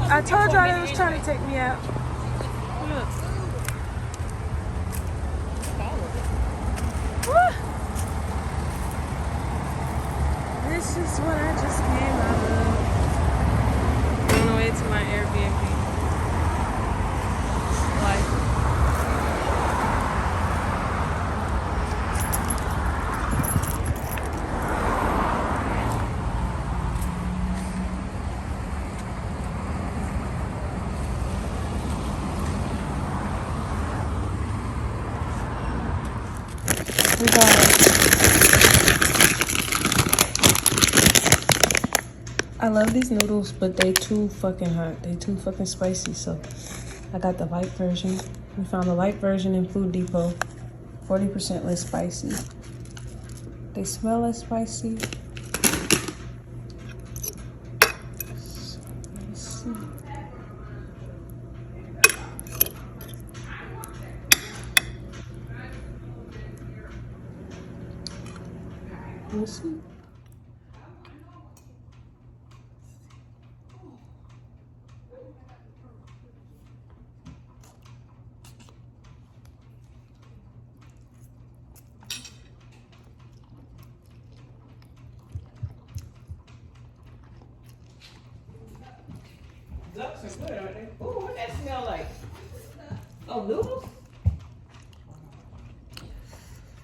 I told y'all they was trying to take me out. Look. Woo. This is what I just came out of. On the way to my Airbnb. Life. I love these noodles, but they too fucking hot. They too fucking spicy, so I got the light version. We found the light version in Food Depot. 40% less spicy. They smell less spicy. So, let's see. Let's see. Ducks are good, aren't they? Ooh, what that smell like? Oh, noodles?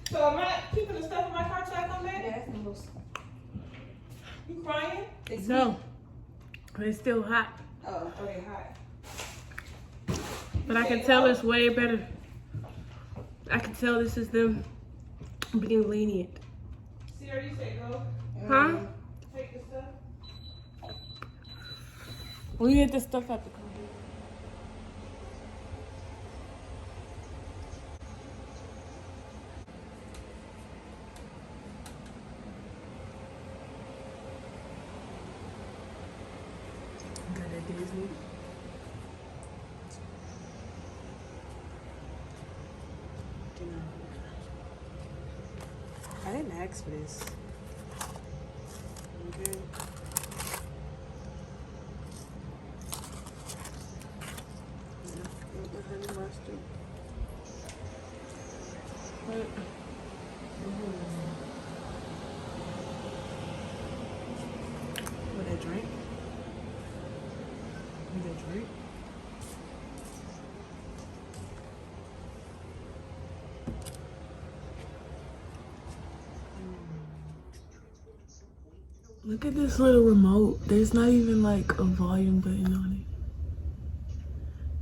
So am I keeping the stuff in my car till I come back? Yeah, it's noodles. You crying? No, it's still hot. Oh, okay, hot. But I can tell it's way better. I can tell this is them being lenient. Sierra, you say go. Huh? Take the stuff. We get this stuff at the car. Got that Disney. I didn't ask for this. Okay. Honey mustard. What that drink? What that drink? Look at this little remote. There's not even like a volume button on it.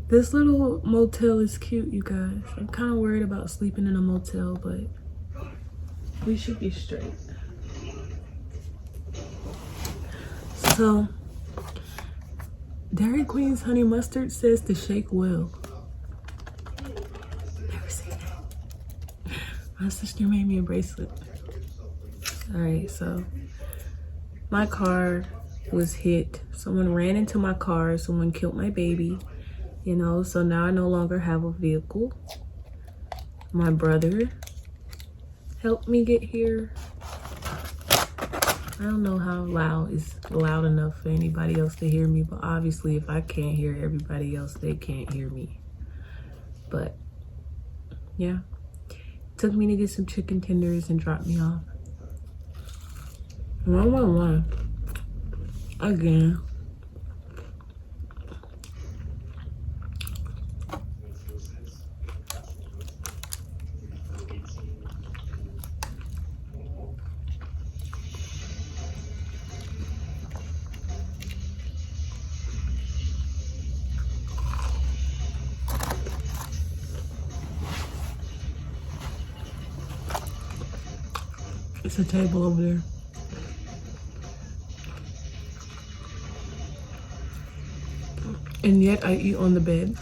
This little motel is cute, you guys. I'm kind of worried about sleeping in a motel, but we should be straight. So, Dairy Queen's honey mustard says to shake well. Never say that. My sister made me a bracelet. All right, so my car was hit. Someone ran into my car. Someone killed my baby. You know, so now I no longer have a vehicle. My brother helped me get here. I don't know how loud is loud enough for anybody else to hear me, but obviously if I can't hear everybody else, they can't hear me. But yeah, took me to get some chicken tenders and dropped me off. 111 again. It's a table over there. And yet I eat on the bed.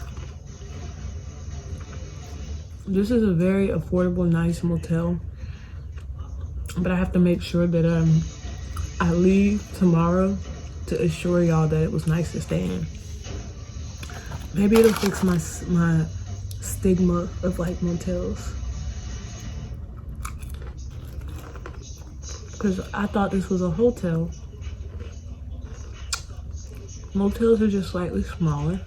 This is a very affordable, nice motel. But I have to make sure that I leave tomorrow to assure y'all that it was nice to stay in. Maybe it'll fix my stigma of like motels. Because I thought this was a hotel. Motels are just slightly smaller.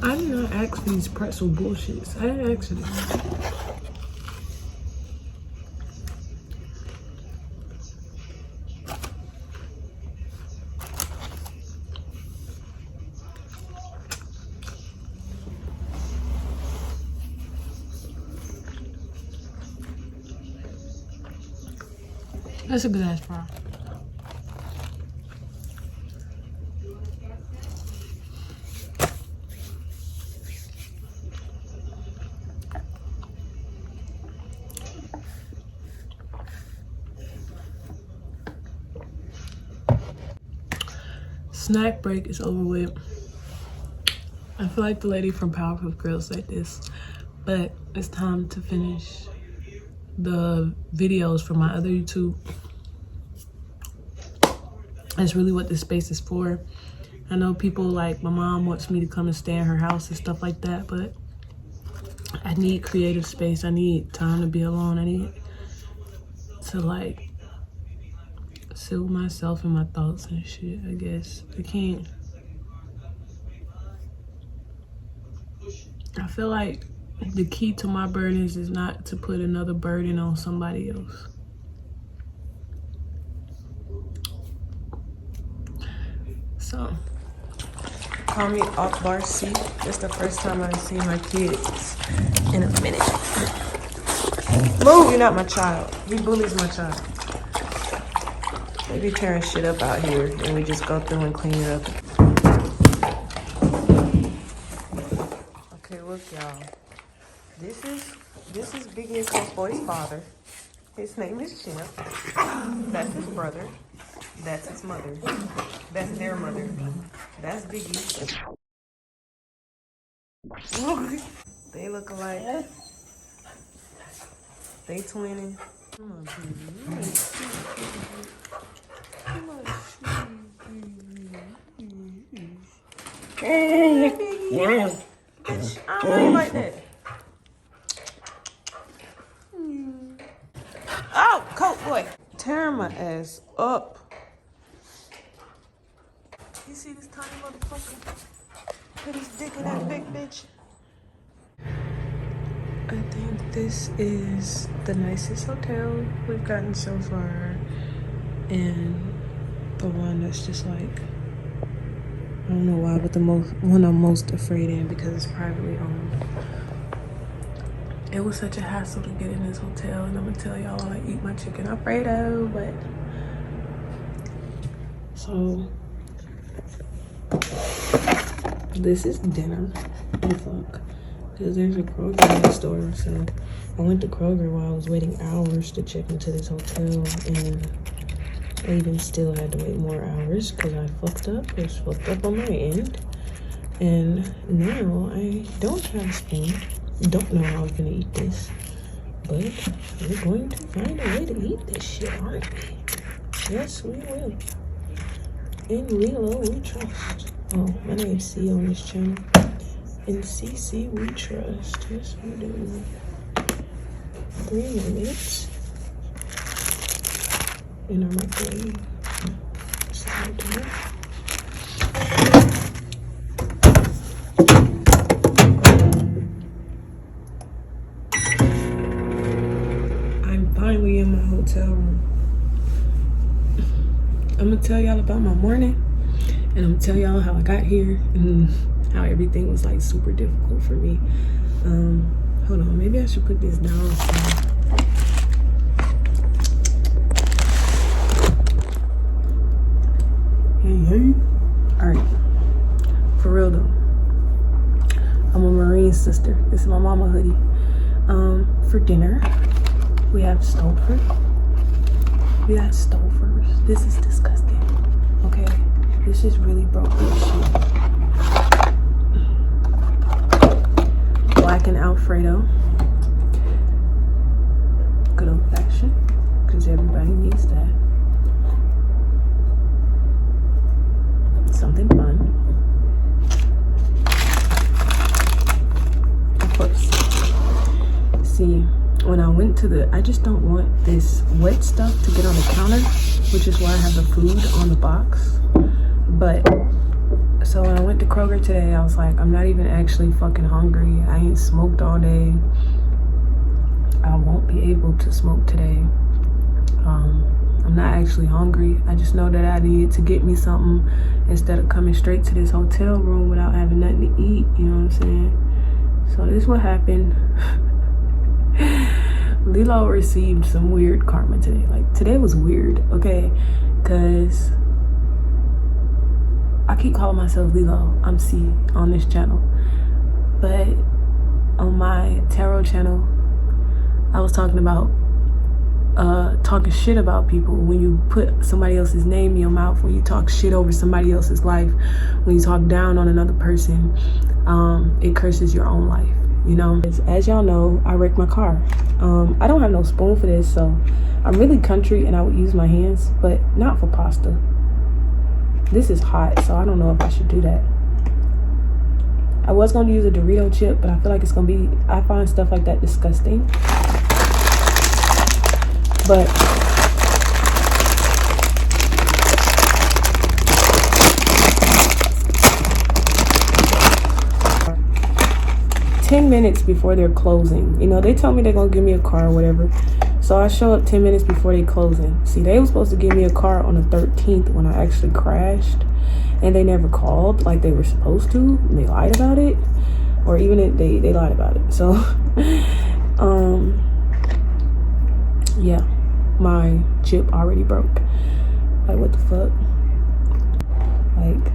I did not ask for these pretzel bullshits. I didn't ask for this. That's a good ass fry. Snack break is over with. I feel like the lady from Powerpuff Girls said this, but it's time to finish the videos for my other YouTube. That's really what this space is for. I know people like my mom wants me to come and stay in her house and stuff like that, but I need creative space. I need time to be alone. I need to like sit with myself and my thoughts and shit, I guess. I feel like the key to my burdens is not to put another burden on somebody else. So, call me off bar C. It's the first time I've seen my kids in a minute. Move, you're not my child. He bullies my child. They be tearing shit up out here and we just go through and clean it up. Okay, look y'all. This is Biggie and Coach Boy's father. His name is Chip. That's his brother. That's his mother. That's their mother. That's Biggie. They look alike. They twinning. Come on, baby. Come on, Biggie. I don't like that. Oh, Coat Boy. Tearing my ass up. You see this tiny motherfucker? Put his dick in that big bitch. I think this is the nicest hotel we've gotten so far. And the one that's just like, I don't know why, but the one I'm most afraid in because it's privately owned. It was such a hassle to get in this hotel, and I'm gonna tell y'all I eat my chicken Alfredo, but so this is dinner. Oh fuck, because there's a Kroger next door, so I went to Kroger while I was waiting hours to check into this hotel, and I even still had to wait more hours because I fucked up. It was fucked up on my end, and now I don't have a spoon. Don't know how I'm gonna eat this, but we're going to find a way to eat this shit, aren't we? Yes, we will. In Lilo, we trust. Oh, my name's C on this channel. In CC, we trust. Yes, we do. 3 minutes in our microwave. Slide to finally in my hotel room. I'm gonna tell y'all about my morning, and I'm gonna tell y'all how I got here and how everything was like super difficult for me. Hold on, maybe I should put this down. Hey. All right, for real though. I'm a Marine sister. This is my mama hoodie. For dinner, we have Stofers. This is disgusting. Okay, this is really broken shit. Blackened Alfredo. Good old fashioned, because everybody needs that. Something fun. Of course. See, when I went to I just don't want this wet stuff to get on the counter, which is why I have the food on the box. But so when I went to Kroger today, I was like, I'm not even actually fucking hungry. I ain't smoked all day. I won't be able to smoke today. I'm not actually hungry. I just know that I needed to get me something instead of coming straight to this hotel room without having nothing to eat. You know what I'm saying? So this is what happened. Lilo received some weird karma today. Like, today was weird, okay? Because I keep calling myself Lilo. I'm C on this channel. But on my tarot channel, I was talking about talking shit about people. When you put somebody else's name in your mouth, when you talk shit over somebody else's life, when you talk down on another person, it curses your own life, you know? As y'all know, I wrecked my car. I don't have no spoon for this, so I'm really country and I would use my hands, but not for pasta. This is hot, so I don't know if I should do that. I was going to use a Dorito chip, but I feel like it's going to be, I find stuff like that disgusting. But minutes before they're closing, you know, they tell me they're gonna give me a car or whatever, so I show up 10 minutes before they closing. See, they were supposed to give me a car on the 13th when I actually crashed, and they never called like they were supposed to, and they lied about it, or even if they lied about it. So yeah, my chip already broke. Like, what the fuck? Like,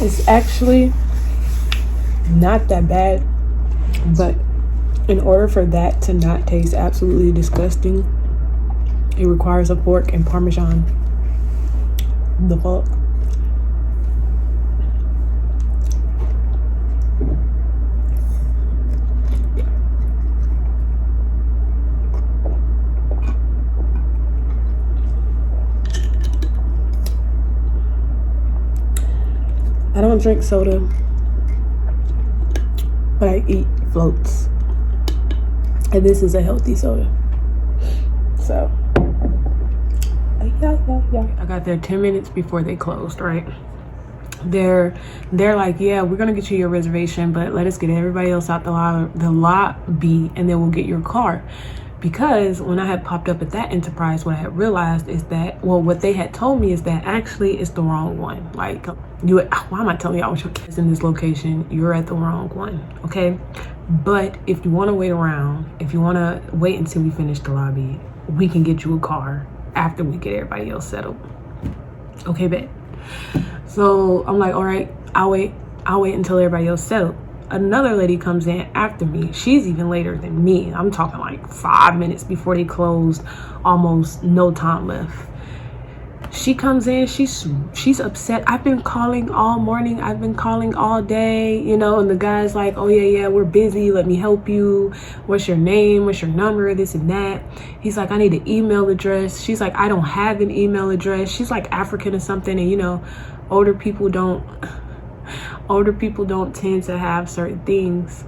it's actually not that bad, but in order for that to not taste absolutely disgusting, it requires a fork and Parmesan. The fuck? I don't drink soda, but I eat floats, and this is a healthy soda. So yeah. I got there 10 minutes before they closed, right? They're like, yeah, we're gonna get you your reservation, but let us get everybody else out the lobby, and then we'll get your car. Because when I had popped up at that Enterprise, what I had realized is that, well, what they had told me is that actually it's the wrong one. Like, why am I telling y'all what your kids in this location? You're at the wrong one, okay? But if you want to wait around, if you want to wait until we finish the lobby, we can get you a car after we get everybody else settled. Okay, bet. So I'm like, all right, I'll wait until everybody else settled. Another lady comes in after me. She's even later than me. I'm talking like 5 minutes before they closed, almost no time left. She comes in, she's upset. I've been calling all morning, I've been calling all day, you know, and the guy's like, oh yeah, we're busy, let me help you. What's your name? What's your number? This and that. He's like, I need an email address. She's like, I don't have an email address. She's like African or something, and you know, older people don't tend to have certain things.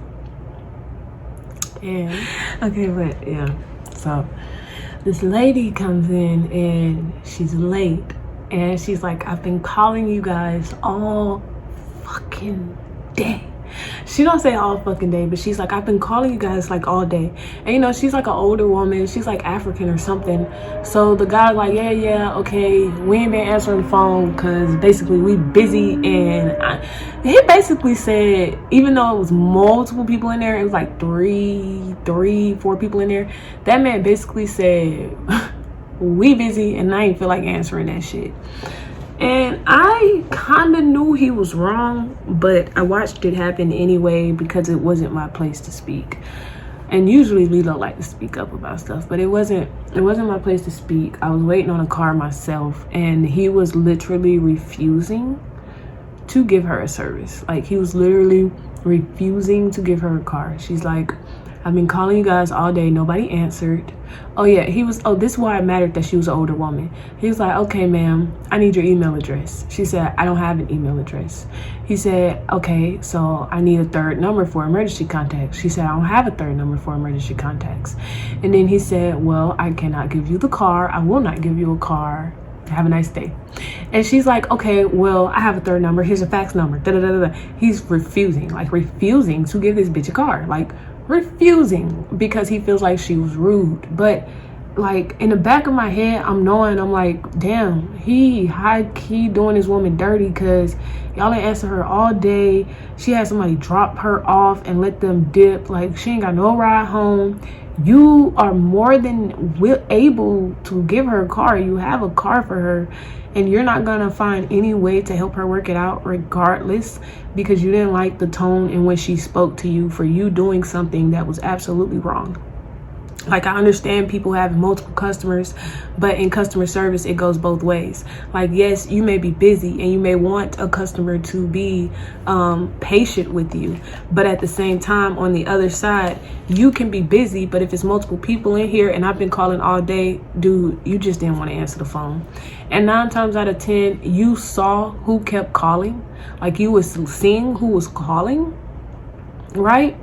And okay, but yeah, so this lady comes in and she's late, and she's like, I've been calling you guys all fucking day. She don't say all fucking day, but she's like, I've been calling you guys like all day. And you know, she's like an older woman, she's like African or something. So the guy's like, yeah, okay, we ain't been answering the phone because basically we busy. And he basically said, even though it was multiple people in there, it was like three, 4 people in there, that man basically said, we busy and I ain't feel like answering that shit. And I kind of knew he was wrong, but I watched it happen anyway because it wasn't my place to speak. And usually we don't like to speak up about stuff, but it wasn't my place to speak. I was waiting on a car myself, and he was literally refusing to give her a service. Like, he was literally refusing to give her a car. She's like, I've been calling you guys all day, nobody answered. Oh yeah, this is why it mattered that she was an older woman. He was like, okay ma'am, I need your email address. She said, I don't have an email address. He said, okay, so I need a third number for emergency contacts. She said, I don't have a third number for emergency contacts. And then he said, well, I cannot give you the car. I will not give you a car. Have a nice day. And she's like, okay, well, I have a third number. Here's a fax number. Da, da, da, da. He's refusing to give this bitch a car. Like, refusing, because he feels like she was rude. But like, in the back of my head, I'm like, damn, he high key doing this woman dirty, because y'all ain't answer her all day. She had somebody drop her off and let them dip. Like, she ain't got no ride home. You are more than able to give her a car. You have a car for her, and you're not gonna find any way to help her work it out regardless, because you didn't like the tone in which she spoke to you for you doing something that was absolutely wrong. Like, I understand people have multiple customers, but in customer service, it goes both ways. Like, yes, you may be busy and you may want a customer to be patient with you. But at the same time, on the other side, you can be busy, but if it's multiple people in here and I've been calling all day, dude, you just didn't want to answer the phone. And 9 times out of 10, you saw who kept calling. Like, you was seeing who was calling, right?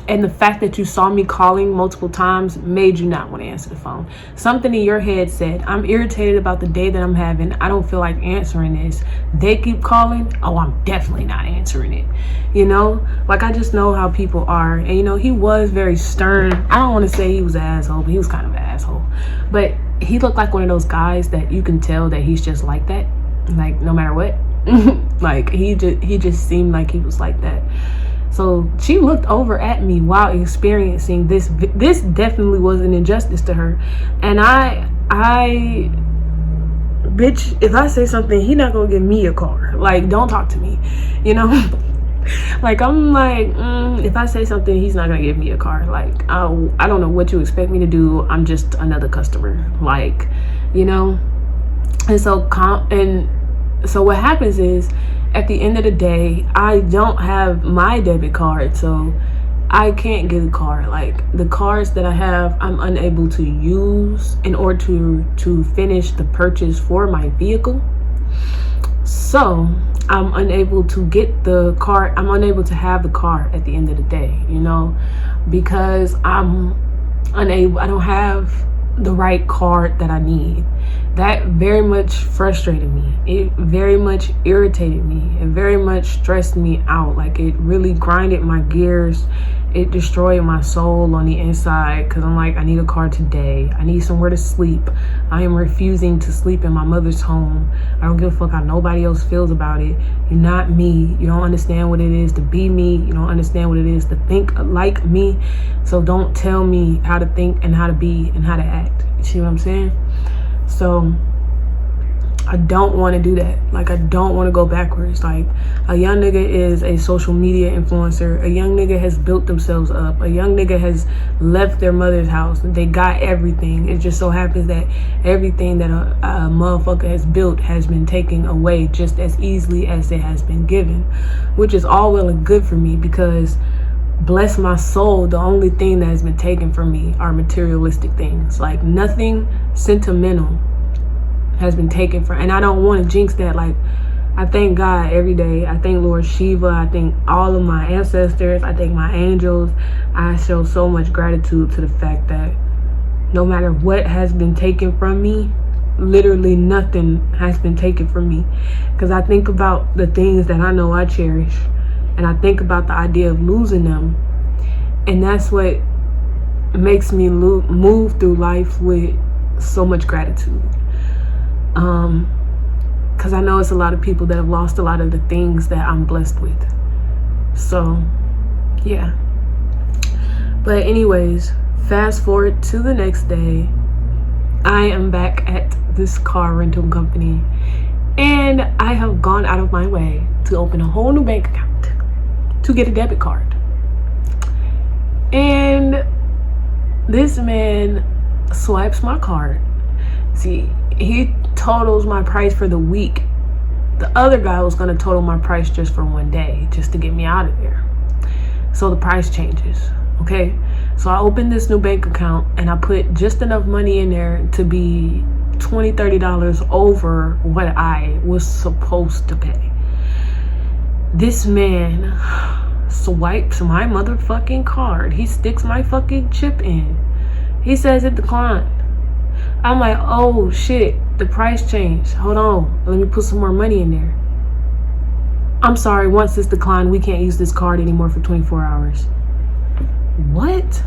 And the fact that you saw me calling multiple times made you not want to answer the phone. Something in your head said, I'm irritated about the day that I'm having. I don't feel like answering this. They keep calling. Oh, I'm definitely not answering it. You know, like, I just know how people are. And, you know, he was very stern. I don't want to say he was an asshole, but he was kind of an asshole. But he looked like one of those guys that you can tell that he's just like that. Like, no matter what. Like, he just seemed like he was like that. So she looked over at me while experiencing this. This definitely was an injustice to her. And bitch, if I say something, he not gonna give me a car. Like, don't talk to me, you know? Like, I'm like, if I say something, he's not gonna give me a car. Like, I don't know what you expect me to do. I'm just another customer. Like, you know? And so what happens is, at the end of the day, I don't have my debit card, so I can't get a car. Like, the cards that I have, I'm unable to use in order to finish the purchase for my vehicle. So I'm unable to get the car. I'm unable to have the car at the end of the day, you know, because I'm unable. I don't have the right card that I need. That very much frustrated me. It very much irritated me. It very much stressed me out. Like, it really grinded my gears. It destroyed my soul on the inside, because I'm like, I need a car today. I need somewhere to sleep. I am refusing to sleep in my mother's home. I don't give a fuck how nobody else feels about it. You're not me. You don't understand what it is to be me. You don't understand what it is to think like me. So don't tell me how to think and how to be and how to act. You see what I'm saying? So I don't want to do that. Like, I don't want to go backwards. Like, a young nigga is a social media influencer. A young nigga has built themselves up. A young nigga has left their mother's house. They got everything. It just so happens that everything that a motherfucker has built has been taken away just as easily as it has been given, which is all well and good for me, because bless my soul, the only thing that has been taken from me are materialistic things. Like, nothing sentimental has been taken from, and I don't want to jinx that. Like, I thank God every day. I thank Lord Shiva. I thank all of my ancestors. I thank my angels. I show so much gratitude to the fact that no matter what has been taken from me, literally nothing has been taken from me, because I think about the things that I know I cherish, and I think about the idea of losing them, and that's what makes me move through life with so much gratitude. Because I know it's a lot of people that have lost a lot of the things that I'm blessed with. So, yeah. But anyways, fast forward to the next day. I am back at this car rental company, And I have gone out of my way to open a whole new bank account to get a debit card. And this man swipes my card. See, he totals my price for the week. The other guy was gonna total my price just for one day, just to get me out of there. So the price changes, okay? So I opened this new bank account and I put just enough money in there to be $20, $30 over what I was supposed to pay. This man swipes my motherfucking card. He sticks my fucking chip in. He says it declined. I'm like, oh shit, the price changed. Hold on, let me put some more money in there. I'm sorry, once it's declined, we can't use this card anymore for 24 hours. What?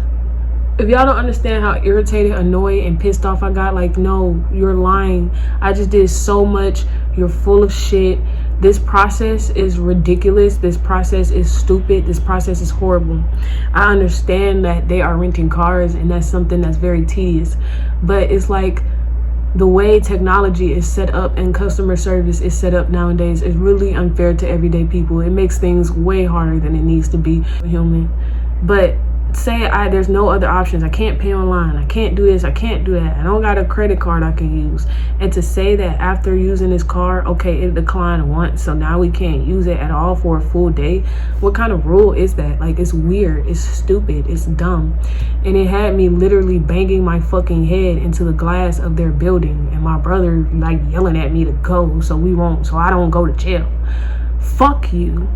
If y'all don't understand how irritated, annoyed, and pissed off I got, like, no, you're lying. I just did so much. You're full of shit. This process is ridiculous. This process is stupid. This process is horrible. I understand that they are renting cars and that's something that's very tedious. But it's like the way technology is set up and customer service is set up nowadays is really unfair to everyday people. It makes things way harder than it needs to be for human. But say there's no other options. I can't pay online. I can't do this. I can't do that. I don't got a credit card I can use. And to say that after using this card, okay, it declined once, so now we can't use it at all for a full day. What kind of rule is that? Like, it's weird. It's stupid. It's dumb. And it had me literally banging my fucking head into the glass of their building. And my brother like yelling at me to go so I don't go to jail. Fuck you.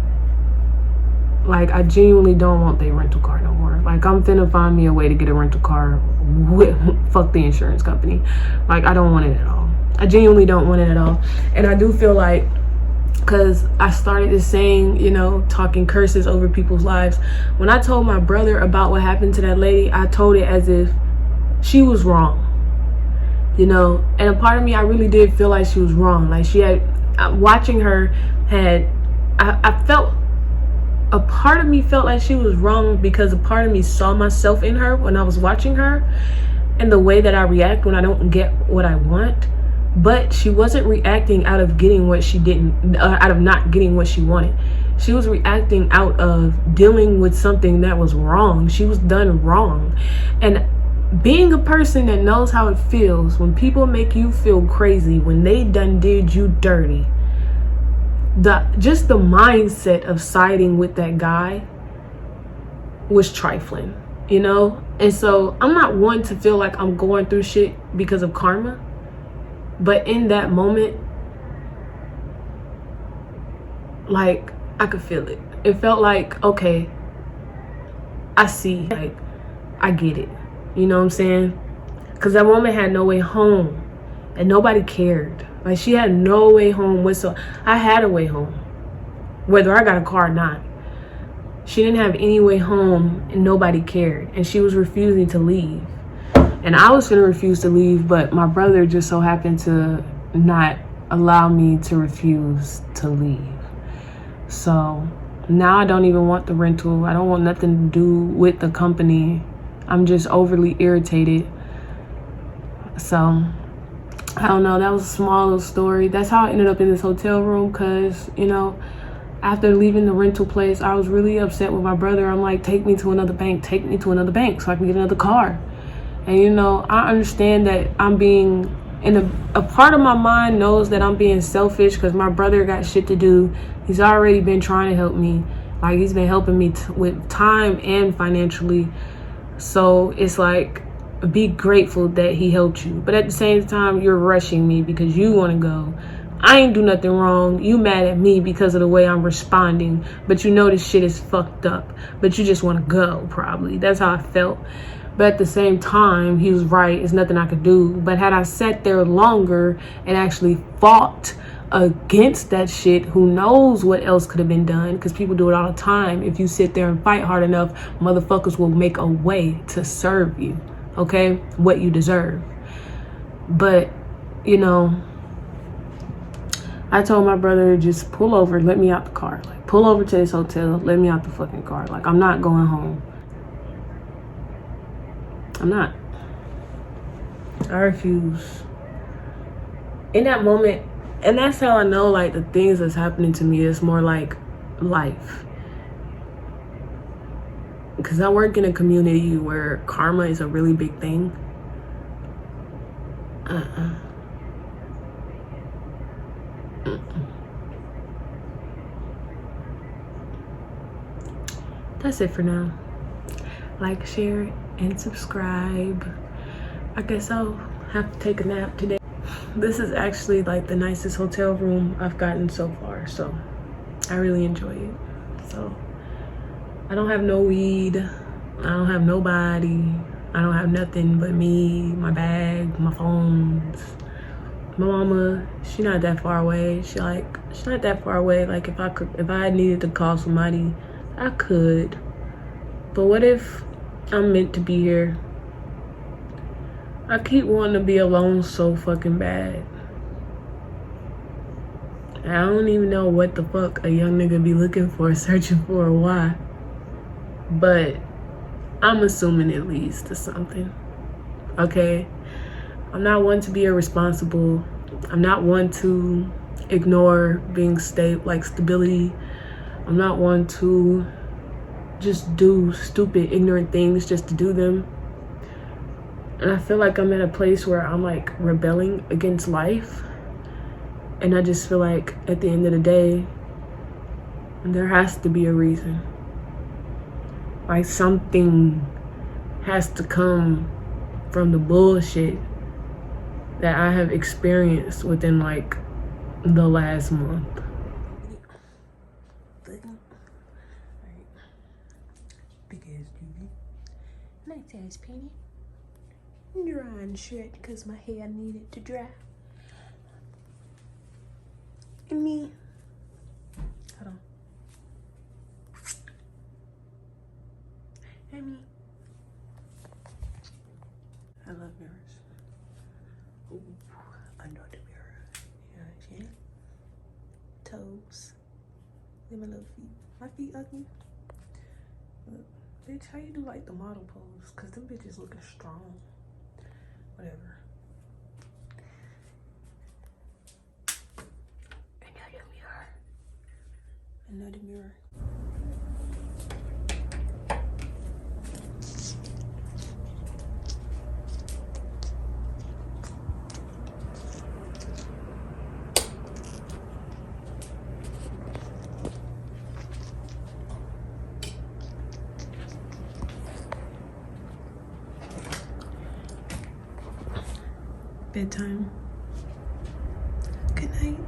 Like, I genuinely don't want their rental car no more. Like, I'm finna find me a way to get a rental car with, fuck the insurance company. Like, I don't want it at all. I genuinely don't want it at all. And I do feel like, because I started this saying, you know, talking curses over people's lives. When I told my brother about what happened to that lady, I told it as if she was wrong. You know, and a part of me, I really did feel like she was wrong. Like, she had, watching her I felt, a part of me felt like she was wrong because a part of me saw myself in her when I was watching her and the way that I react when I don't get what I want. But she wasn't reacting out of getting what she didn't, out of not getting what she wanted. She was reacting out of dealing with something that was wrong. She was done wrong. And being a person that knows how it feels when people make you feel crazy, when they done did you dirty, just the mindset of siding with that guy was trifling, you know? And so I'm not one to feel like I'm going through shit because of karma. But in that moment, like, I could feel it. It felt like, okay, I see, like, I get it. You know what I'm saying? Because that woman had no way home and nobody cared. Like, she had no way home whatsoever. I had a way home, whether I got a car or not. She didn't have any way home and nobody cared. And she was refusing to leave. And I was gonna refuse to leave, but my brother just so happened to not allow me to refuse to leave. So now I don't even want the rental. I don't want nothing to do with the company. I'm just overly irritated. So I don't know, that was a small little story. That's how I ended up in this hotel room, because, you know, after leaving the rental place, I was really upset with my brother. I'm like, take me to another bank so I can get another car. And, you know, I understand that I'm being, a part of my mind knows that I'm being selfish because my brother got shit to do. He's already been trying to help me. Like, he's been helping me with time and financially. So it's like, be grateful that he helped you. But at the same time, you're rushing me because you want to go. I ain't do nothing wrong. You mad at me because of the way I'm responding. But you know this shit is fucked up. But you just want to go, probably. That's how I felt. But at the same time, he was right. There's nothing I could do. But had I sat there longer and actually fought against that shit, who knows what else could have been done? Because people do it all the time. If you sit there and fight hard enough, motherfuckers will make a way to serve you. Okay? What you deserve. But, you know, I told my brother, just pull over, let me out the car. Like, pull over to this hotel, let me out the fucking car. Like, I'm not going home. I'm not. I refuse. In that moment, And that's how I know, like, the things that's happening to me is more like life. Because I work in a community where karma is a really big thing. That's it for now. Like, share, and subscribe. I guess I'll have to take a nap today. This is actually like the nicest hotel room I've gotten so far, so I really enjoy it. So I don't have no weed, I don't have nobody, I don't have nothing but me, my bag, my phones. My mama, she not that far away. She not that far away. Like if I needed to call somebody, I could. But what if I'm meant to be here? I keep wanting to be alone so fucking bad. I don't even know what the fuck a young nigga be looking for, searching for, or why. But I'm assuming it leads to something. Okay? I'm not one to be irresponsible. I'm not one to ignore being stability. I'm not one to just do stupid, ignorant things just to do them. And I feel like I'm at a place where I'm like rebelling against life. And I just feel like at the end of the day, there has to be a reason. Like something has to come from the bullshit that I have experienced within like the last month. Big ass duty. Nice ass penny. Drying shit because my hair needed to dry. And me. Hold on. And me. I love mirrors. Ooh, under the mirror. You know what I'm saying? Toes. Look at my little feet. My feet ugly. Look, bitch, how you do like the model pose? Cause them bitches looking strong. Whatever. Another mirror. Another mirror. Bedtime. Good night.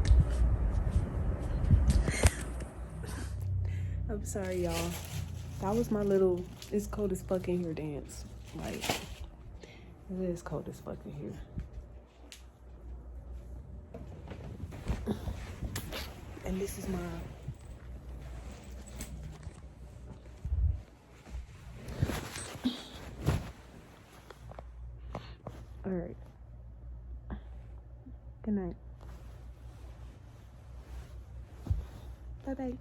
I'm sorry, y'all. That was my little it's cold as fuck in here dance. Like, it is cold as fuck in here. And this is my all right. Good night. Bye-bye.